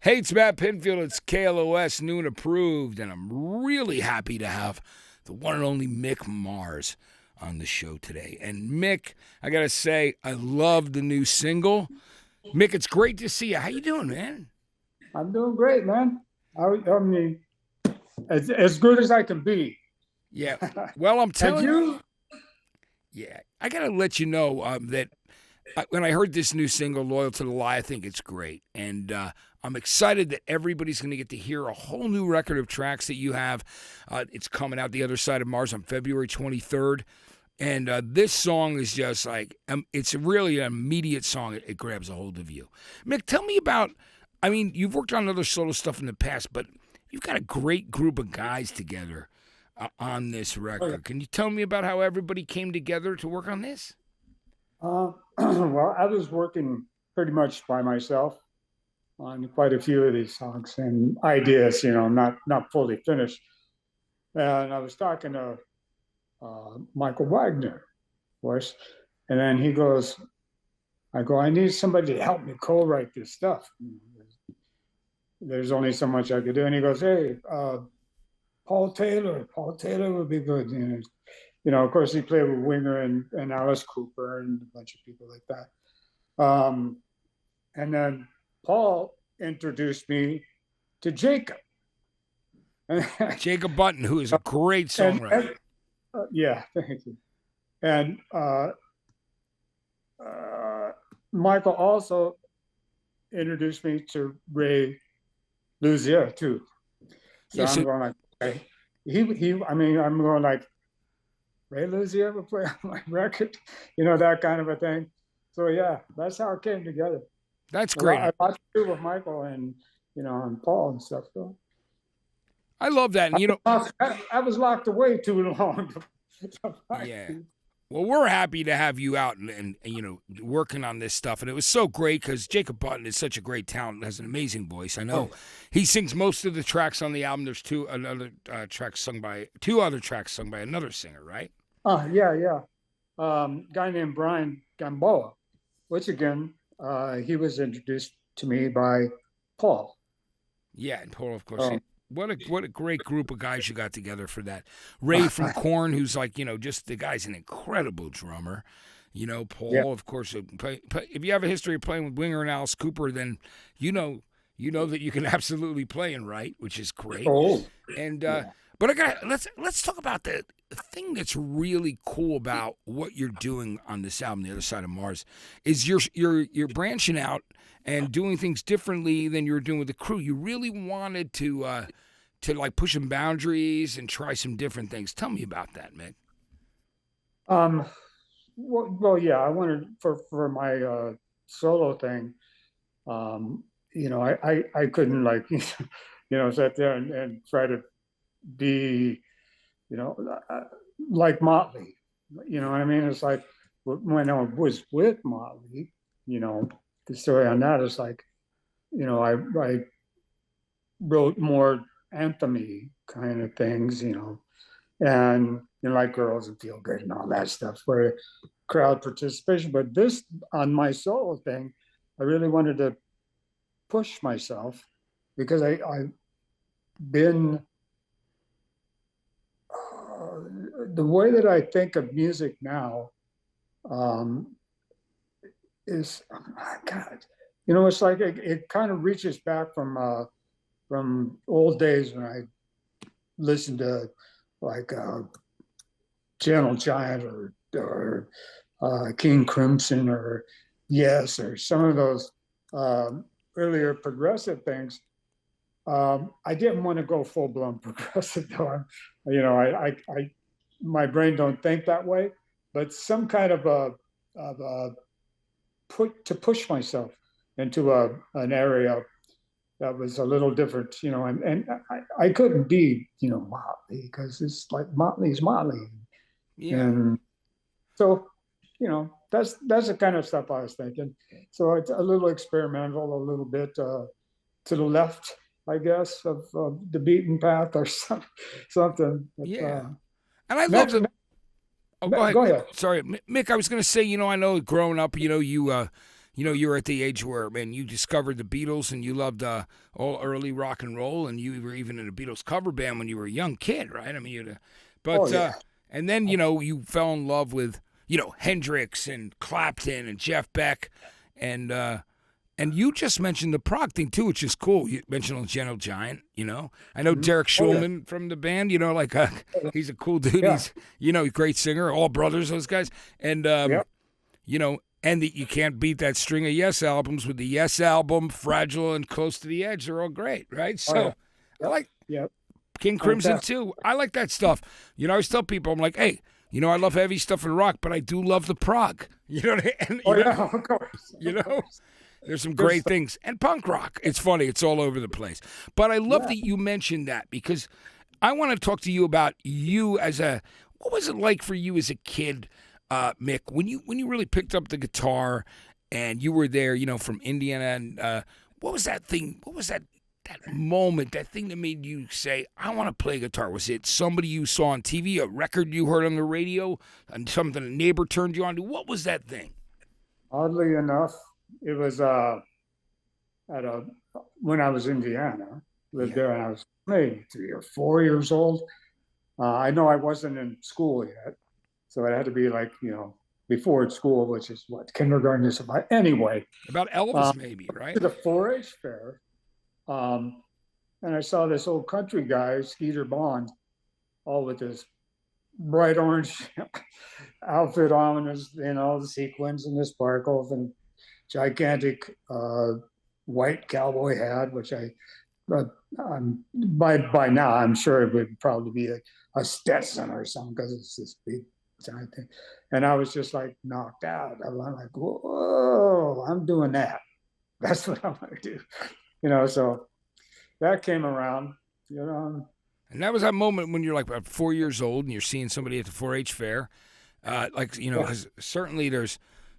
Hey, it's Matt Pinfield. It's KLOS, new and approved, and I'm really happy to have the one and only Mick Mars on the show today. And Mick, I gotta say, I love the new single. Mick, it's great to see you. How you doing, man? I'm doing great, man. I mean, as good as I can be. Yeah. Well, I'm And telling you. you? Yeah, I gotta let you know that when I heard this new single, "Loyal to the Lie," I think it's great, and I'm excited that everybody's going to get to hear a whole new record of tracks that you have. It's coming out the other side of Mars on February 23rd, and this song is just like it's really an immediate song. It grabs a hold of you. Mick, tell me about. I mean, you've worked on other solo stuff in the past, but you've got a great group of guys together on this record. Can you tell me about how everybody came together to work on this? Well, I was working pretty much by myself on quite a few of these songs and ideas, not fully finished. And I was talking to Michael Wagner, of course, and then he goes, I need somebody to help me co-write this stuff. There's only so much I could do. And he goes, hey, Paul Taylor would be good. Of course, he played with Winger and Alice Cooper and a bunch of people like that. And then Paul introduced me to Jacob. Jacob Button, who is a great songwriter. Yeah, thank you. And Michael also introduced me to Ray Luzier too. So I'm going like, okay. I'm going like, Ray Luzier ever play on my record? That kind of a thing. So yeah, that's how it came together. That's great. I watched it with Michael and and Paul and stuff. So I love that. And I was locked away too long. Yeah. Well, we're happy to have you out and working on this stuff. And it was so great because Jacob Button is such a great talent, has an amazing voice. I know he sings most of the tracks on the album. There's two other tracks sung by another singer, right? Yeah. Guy named Brian Gamboa, which again, he was introduced to me by Paul. Yeah, and Paul, of course. What a great group of guys you got together for that. Ray from Korn, who's like, just the guy's an incredible drummer. Paul, of course. If you have a history of playing with Winger and Alice Cooper, then you know that you can absolutely play and write, which is great. And but let's talk about the thing that's really cool about what you're doing on this album, The Other Side of Mars, is you're branching out and doing things differently than you were doing with the crew. You really wanted to like push some boundaries and try some different things. Tell me about that, Mick. Well, yeah, I wanted for my solo thing. I couldn't like sit there and try to be like Motley. You know what I mean? It's like when I was with Motley, the story on that is like, I wrote more anthem-y kind of things, and like Girls and Feel Good and all that stuff for crowd participation. But this on my solo thing, I really wanted to push myself because I've been the way that I think of music now is, oh God, it's like it kind of reaches back from old days when I listened to like Gentle Giant or King Crimson or Yes or some of those earlier progressive things. I didn't want to go full blown progressive though. I my brain don't think that way, but some kind of a push myself into an area that was a little different, and I couldn't be, Motley because it's like Motley's Motley. Yeah. And so, that's the kind of stuff I was thinking. So it's a little experimental, a little bit to the left, I guess, of the beaten path or something. But, yeah. And I love the. Oh, go ahead. Go ahead. Sorry, Mick. I was going to say, I know growing up, you you were at the age where, man, you discovered the Beatles and you loved all early rock and roll, and you were even in a Beatles cover band when you were a young kid, right? I mean, and then, you fell in love with, Hendrix and Clapton and Jeff Beck, and you just mentioned the prog thing too, which is cool. You mentioned Gentle Giant, I know Derek Schulman from the band, he's a cool dude. Yeah. He's, a great singer, all brothers, those guys. And, and you can't beat that string of Yes albums with the Yes album, Fragile, and Close to the Edge. They're all great, right? So I like King Crimson too. I like that stuff. I always tell people, I'm like, hey, I love heavy stuff and rock, but I do love the prog. You know what I mean? Of course. There's some great things. And punk rock. It's funny. It's all over the place. But I love that you mentioned that, because I want to talk to you about you what was it like for you as a kid, Mick, when you really picked up the guitar and you were there, from Indiana, and what was that thing? What was that moment, that thing that made you say, I want to play guitar? Was it somebody you saw on TV, a record you heard on the radio, and something a neighbor turned you on to? What was that thing? Oddly enough, it was when I was in Indiana, lived there, and I was maybe 3 or 4 years old. I know I wasn't in school yet, so it had to be like, before school, which is what, kindergarten is about. Anyway. About Elvis, maybe, right? To the 4-H fair. And I saw this old country guy, Skeeter Bond, all with this bright orange outfit on, and the sequins and the sparkles and gigantic white cowboy hat, which by now I'm sure it would probably be a Stetson or something, because it's this big giant thing. And I was just like knocked out. I'm like, whoa, I'm doing that. That's what I want to do. So that came around, And that was that moment when you're like about 4 years old and you're seeing somebody at the 4-H fair, because certainly there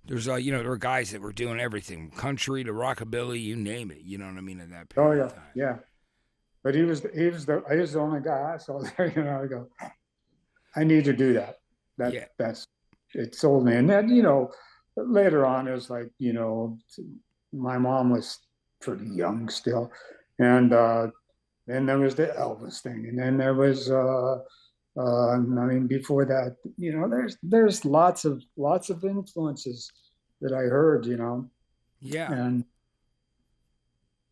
were guys that were doing everything, country to rockabilly, you name it. You know what I mean? In that period of time. Yeah. But he was the only guy I saw there. I go, I need to do that. It sold me. And then later on it was like, my mom was pretty young still, and then there was the Elvis thing, and then there was before that, there's lots of influences that I heard, and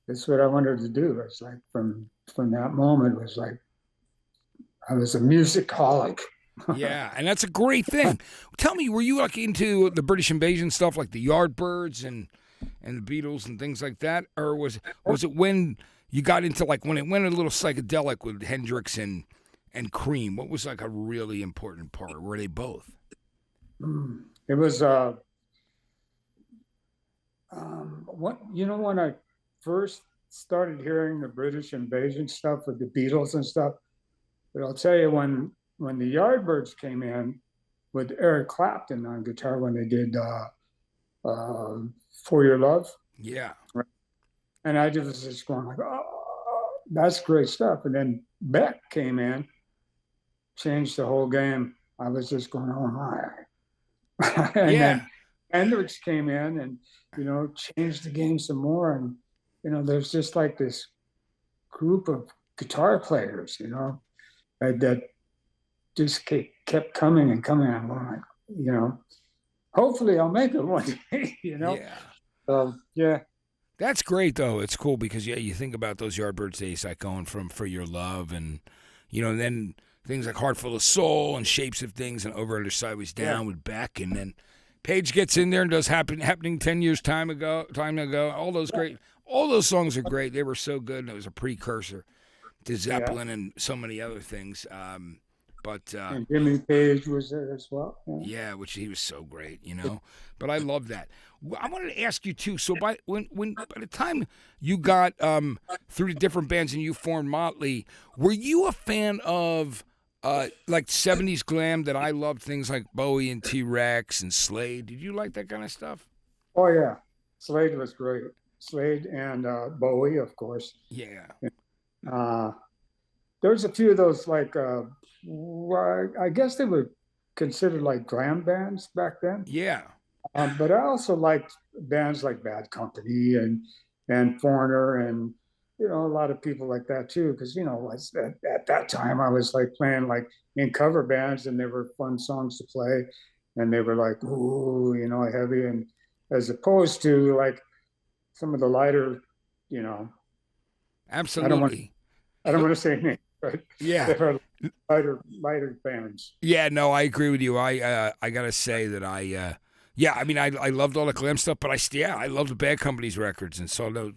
that's what I wanted to do. It's like from that moment, it was like I was a musicaholic. Yeah, and that's a great thing. Tell me, were you like into the British Invasion stuff, like the Yardbirds and the Beatles and things like that, or was it when you got into, like, when it went a little psychedelic with Hendrix and Cream? What was like a really important part? Were they both? It was when I first started hearing the British Invasion stuff with the Beatles and stuff. But I'll tell you, when the Yardbirds came in with Eric Clapton on guitar, when they did For Your Love. Yeah. Right? And I was just going like, oh, that's great stuff. And then Beck came in, changed the whole game. I was just going, oh my. And then Hendrix came in and, changed the game some more. And, there's just like this group of guitar players, that just kept coming and coming. I'm going like, hopefully I'll make it one day, Yeah. That's great, though. It's cool because, you think about those Yardbirds days, like going from For Your Love and, and then things like Heart Full of Soul and Shapes of Things and Over Under Sideways Down with Beck. And then Page gets in there and does Happening 10 Years time ago. All those songs are great. They were so good, and it was a precursor to Zeppelin and so many other things. And Jimmy Page was there as well. Yeah, which he was so great, But I love that. I wanted to ask you too. So by the time you got through the different bands and you formed Motley, were you a fan of like 70s glam? That I loved things like Bowie and T-Rex and Slade. Did you like that kind of stuff? Oh yeah, Slade was great. Slade and Bowie, of course. Yeah. There's a few of those, like I guess they were considered like glam bands back then. Yeah. But I also liked bands like Bad Company and Foreigner and a lot of people like that too. Because at that time I was like playing like in cover bands and they were fun songs to play, and they were like ooh heavy, and as opposed to like some of the lighter, you know, I don't want Absolutely. I don't want to say names, but Yeah. there are lighter bands. Yeah, no, I agree with you. I gotta say that yeah, I mean I loved all the Glam stuff, but I loved the Bad Company's records and saw those,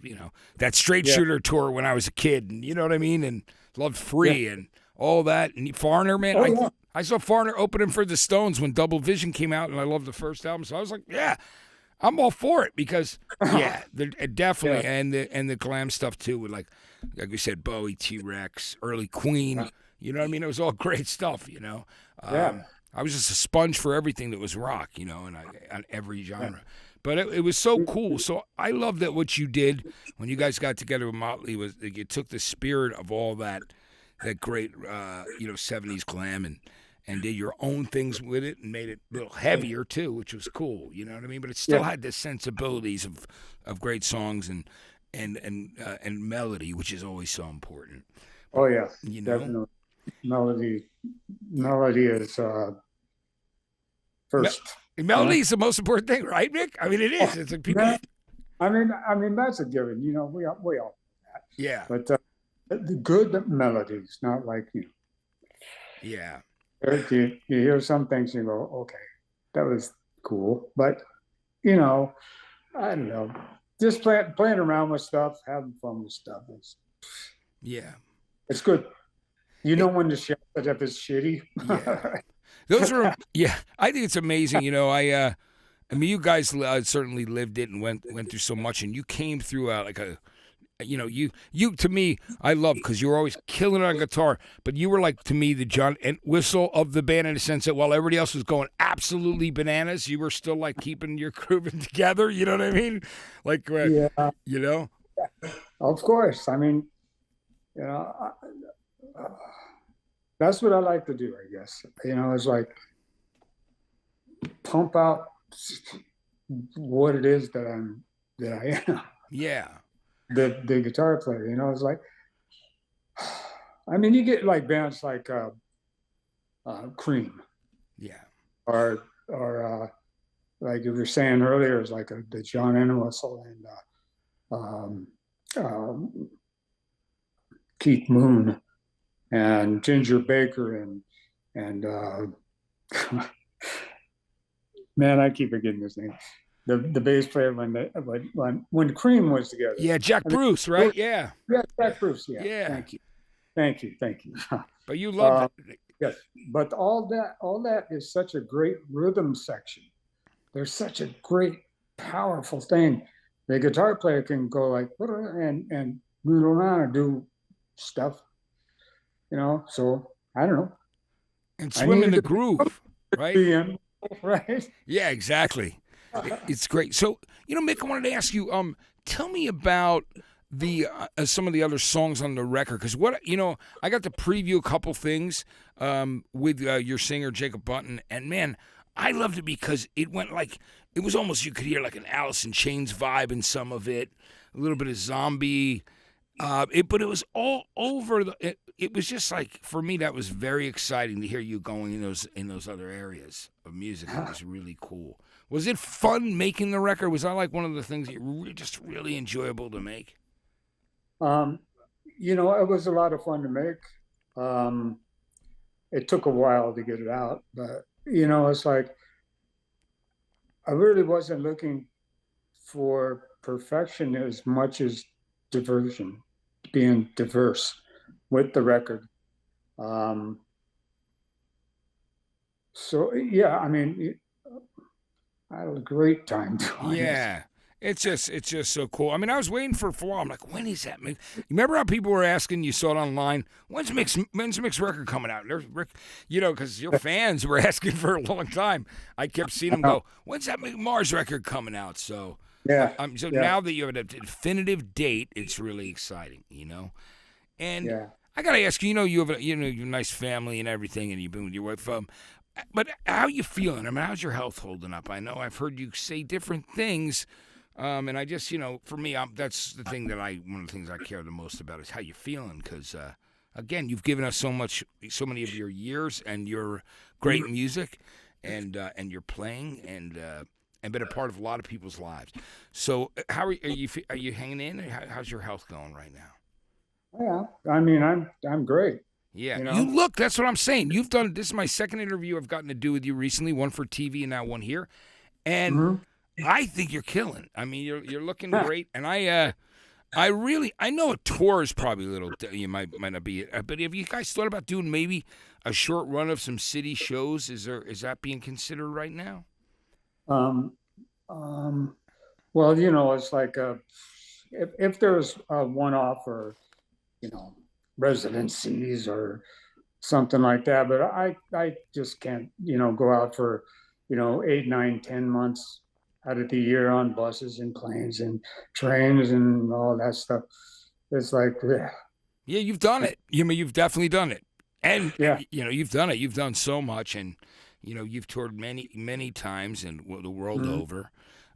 that Straight Yeah, Shooter tour when I was a kid, and you know what I mean, and loved yeah. Free and all that. And Foreigner, man, Oh yeah. I saw Foreigner opening for the Stones when Double Vision came out, and I loved the first album, so I was like, yeah, I'm all for it because yeah, definitely, Yeah. and the Glam stuff too, with like we said, Bowie, T-Rex, early Queen. You know what I mean? It was all great stuff. Yeah. I was just a sponge for everything that was rock. And on every Yeah. genre. But it was so cool. So I love that what you did when you guys got together with Motley was that you took the spirit of all that great 70s glam and did your own things with it and made it a little heavier too, which was cool. You know what I mean? But it still Yeah. had the sensibilities of great songs and melody, which is always so important. Oh yeah. You know, Definitely. Melody is Me- first. melody is the most important thing, right, Mick? I mean, it is. It's like people. Yeah. I mean that's a given. We all. Yeah, But the good melodies, not like yeah, you hear some things and you go, okay, that was cool. But I don't know, just playing around with stuff, having fun with stuff. yeah. It's good. You know It, when to shut it if it's shitty. yeah. Those are yeah. I think it's amazing. I mean, you guys certainly lived it and went through so much, and you came through like a. You to me, I love because you were always killing it on guitar, but you were like to me the John Whistle of the band in the sense that while everybody else was going absolutely bananas, you were still like keeping your grooving together. You know what I mean? Like, Yeah, you know, of course. I mean, you know, I, that's what I like to do. I guess it's like pump out what it is that I am. yeah, The guitar player. It's like, I mean, you get like bands like Cream yeah, or like you were saying earlier, is like the John Entwistle and um, um, Keith Moon and Ginger Baker and man, I keep forgetting his name. The bass player when Cream was together. yeah. Jack I mean, Bruce, right? Yeah, yeah, Jack Bruce. Yeah, yeah. thank you. But you loved Uh, it. yes, but all that is such a great rhythm section. There's such a great, powerful thing. The guitar player can go like and move around and do stuff. So I don't know. And I swim in needed the to groove, right? be in, right? Yeah, exactly. It's great. So, Mick, I wanted to ask you, tell me about the some of the other songs on the record because I got to preview a couple things with your singer Jacob Button, and man, I loved it because it went like it was almost you could hear like an Alice in Chains vibe in some of it, a little bit of zombie. But it was all over it was just like for me that was very exciting to hear you going in those other areas of music. It was really cool. Was it fun making the record? Was that like one of the things that just really enjoyable to make? Um, it was a lot of fun to make. Um, it took a while to get it out, but it's like I really wasn't looking for perfection as much as diversion, being diverse with the record. Um, so yeah, I mean, I had a great time doing it. Yeah. It's just so cool. I mean, I was waiting for a while. I'm like, when is that? You remember how people were asking? You saw it online. When's Mick's record coming out? There's Rick, because your fans were asking for a long time. I kept seeing them go, when's that Mick Mars record coming out? So, Yeah, so yeah, now that you have a definitive date, it's really exciting. And yeah. I gotta ask you. You have you have a nice family and everything, and you've been with your wife. But how you feeling? I mean, how's your health holding up? I know I've heard you say different things, and I just, for me, that's the thing one of the things I care the most about is how you feeling, because again, you've given us so many of your years and your great music, and your playing, and been a part of a lot of people's lives. So, how are you? Are you hanging in? How's your health going right now? Yeah, I mean, I'm great. Yeah, You you know, look. That's what I'm saying. You've done. This is my second interview I've gotten to do with you recently. One for TV and now one here, and hmm I think you're killing. I mean, you're looking great, and I know a tour is probably a little. You might not be, but have you guys thought about doing maybe a short run of some city shows? Is that being considered right now? um, um, well, it's like if there's a one-off or residencies or something like that, but I just can't go out for 8, 9, 10 months out of the year on buses and planes and trains and all that stuff. It's like, Yeah, you've done it. You've definitely done it, and yeah. you've done it. You've done so much, and you've toured many times and the world Mhm. over.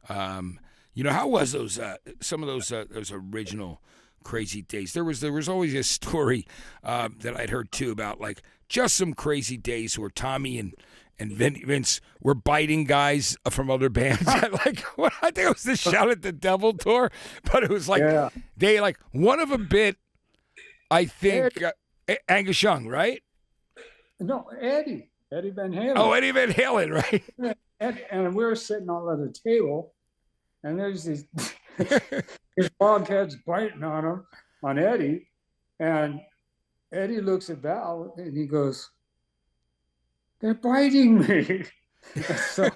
How was those some of those original crazy days? There was always a story that I'd heard too about like just some crazy days where Tommy and Vince were biting guys from other bands. Like I think it was the Shout at the Devil tour, but it was like Yeah. they like one of a bit. I think Angus Young, right? No, Eddie Van Halen. Oh, Eddie Van Halen, right? And we were sitting all at a table, and there's these bog heads biting on Eddie, and Eddie looks at Val and he goes, "They're biting me." So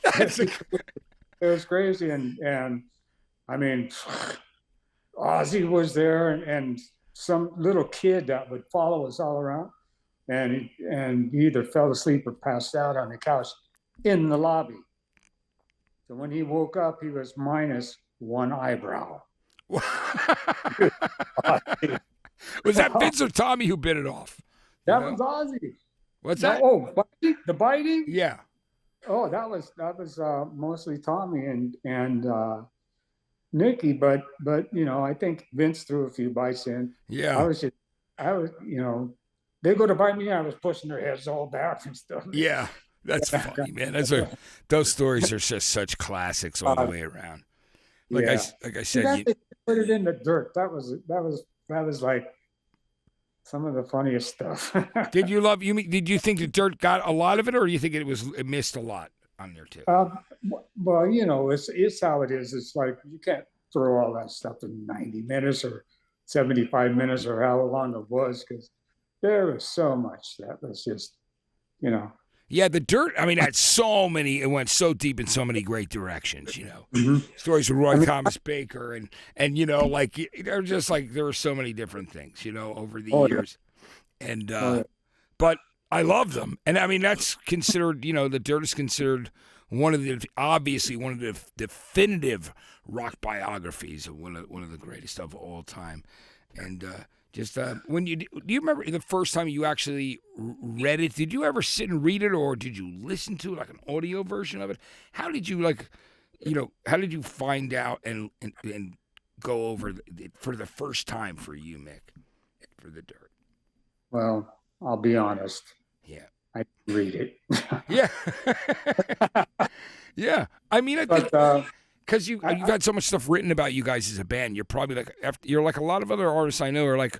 That's it was crazy, and I mean, Ozzy was there, and some little kid that would follow us all around, and he either fell asleep or passed out on the couch in the lobby. So when he woke up, he was minus one eyebrow. Was that Vince or Tommy who bit it off? That was Ozzy. What's that? Oh, the biting. Yeah. Oh, that was mostly Tommy and Nikki, but I think Vince threw a few bites in. Yeah. I was they go to bite me, I was pushing their heads all back and stuff. Yeah. That's funny, man. Those stories are just such classics all the way around. Like Yeah. I said, They put it in the dirt. That was like some of the funniest stuff. did you think the Dirt got a lot of it, or do you think it missed a lot on there too? Well, it's how it is. It's like you can't throw all that stuff in 90 minutes or 75 minutes or how long it was, because there was so much that was just, you know. Yeah, the Dirt. I mean, had so many. It went so deep in so many great directions. Stories with Roy Thomas Baker, and like they're just like there were so many different things. Over the years, and but I love them, and I mean that's considered. The Dirt is considered obviously one of the definitive rock biographies of one of the greatest of all time, and. When do you remember the first time you actually read it? Did you ever sit and read it, or did you listen to like an audio version of it? How did you how did you find out and go over it for the first time for you, Mick, for the Dirt? Well, I'll be honest. Yeah. I didn't read it. Yeah. Yeah. I mean, I think. Because you've had so much stuff written about you guys as a band, you're probably you're like a lot of other artists I know are like,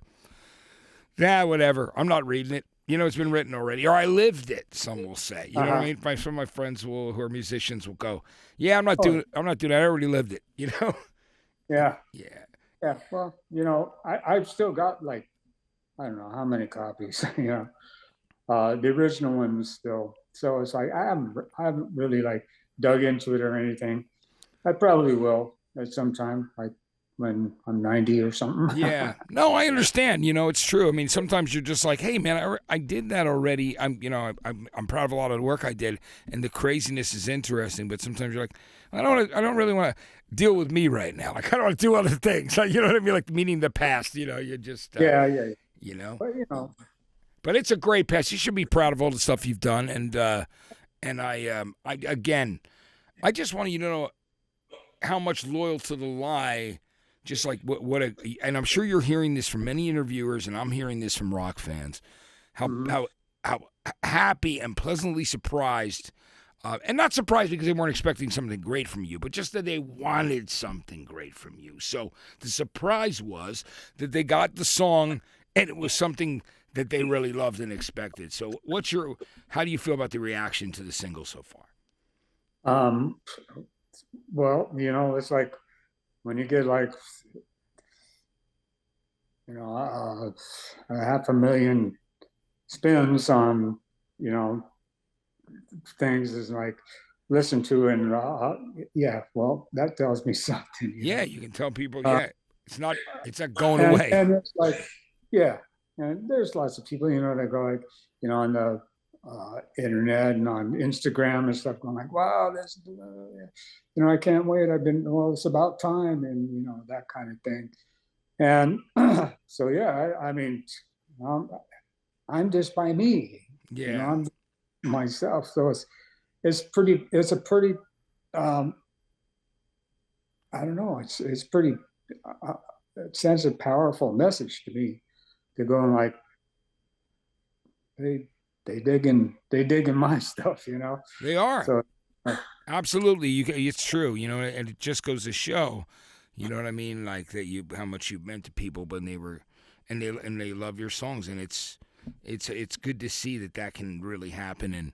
whatever. I'm not reading it. It's been written already, or I lived it. Some will say, you know what I mean. Some of my friends who are musicians will go, I'm not doing it. I'm not doing it. I already lived it. Yeah. Yeah. Yeah. Well, I've still got like, I don't know how many copies. The original one was still. So it's like I haven't really like dug into it or anything. I probably will at some time, like when I'm 90 or something. Yeah. No, I understand. It's true. I mean, sometimes you're just like, hey, man, I did that already. I'm proud of a lot of the work I did, and the craziness is interesting. But sometimes you're like, I don't really want to deal with me right now. Like, I don't want to do other things. You know what I mean? Like meaning the past. You just yeah. You know. But But it's a great pass. You should be proud of all the stuff you've done. And I again, I just want you to know how much loyal to the lie. Just like and I'm sure you're hearing this from many interviewers, and I'm hearing this from rock fans, how happy and pleasantly surprised, and not surprised because they weren't expecting something great from you, but just that they wanted something great from you. So the surprise was that they got the song, and it was something that they really loved and expected. So how do you feel about the reaction to the single so far? Well, it's like when you get like, 500,000 spins on, things is like listen to, and yeah, well, that tells me something. Yeah, you can tell people, it's not going away. And it's like, yeah, and there's lots of people, that go like, on the internet and on Instagram and stuff, going like, wow, this, I can't wait. It's about time, and that kind of thing. And so yeah, I mean, I'm just by me. Yeah, I'm myself. So it's a pretty I don't know. It's pretty. It sends a powerful message to me. To go and like, they digging my stuff, They are. So absolutely, it's true, and it just goes to show, you know what I mean, like that how much you meant to people, but they love your songs, and it's good to see that can really happen, and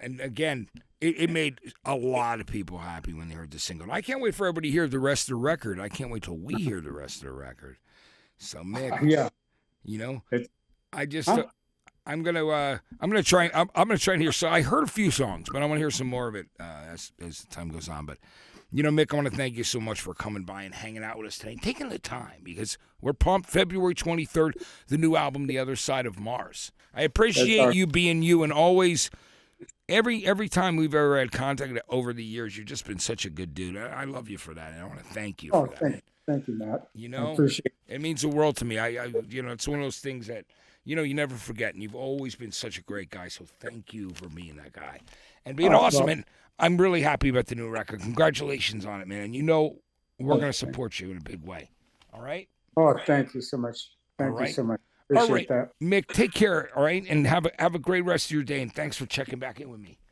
and again, it made a lot of people happy when they heard the single. I can't wait for everybody to hear the rest of the record. I can't wait till we hear the rest of the record. So Mick, yeah. I'm gonna try and hear. So I heard a few songs, but I want to hear some more of it as time goes on. But Mick, I want to thank you so much for coming by and hanging out with us today, and taking the time, because we're pumped. February 23rd, the new album, The Other Side of Mars. I appreciate you being you, and always. Every time we've ever had contact over the years, you've just been such a good dude. I love you for that, and I want to thank you for that. Thank you, Matt. I appreciate it. It means the world to me. It's one of those things that, you never forget, and you've always been such a great guy, so thank you for being that guy. And being awesome, and I'm really happy about the new record. Congratulations on it, man. We're going to support you in a big way. All right? Oh, thank you so much. Thank you so much. Appreciate that. Mick, take care, all right? And have a great rest of your day, and thanks for checking back in with me.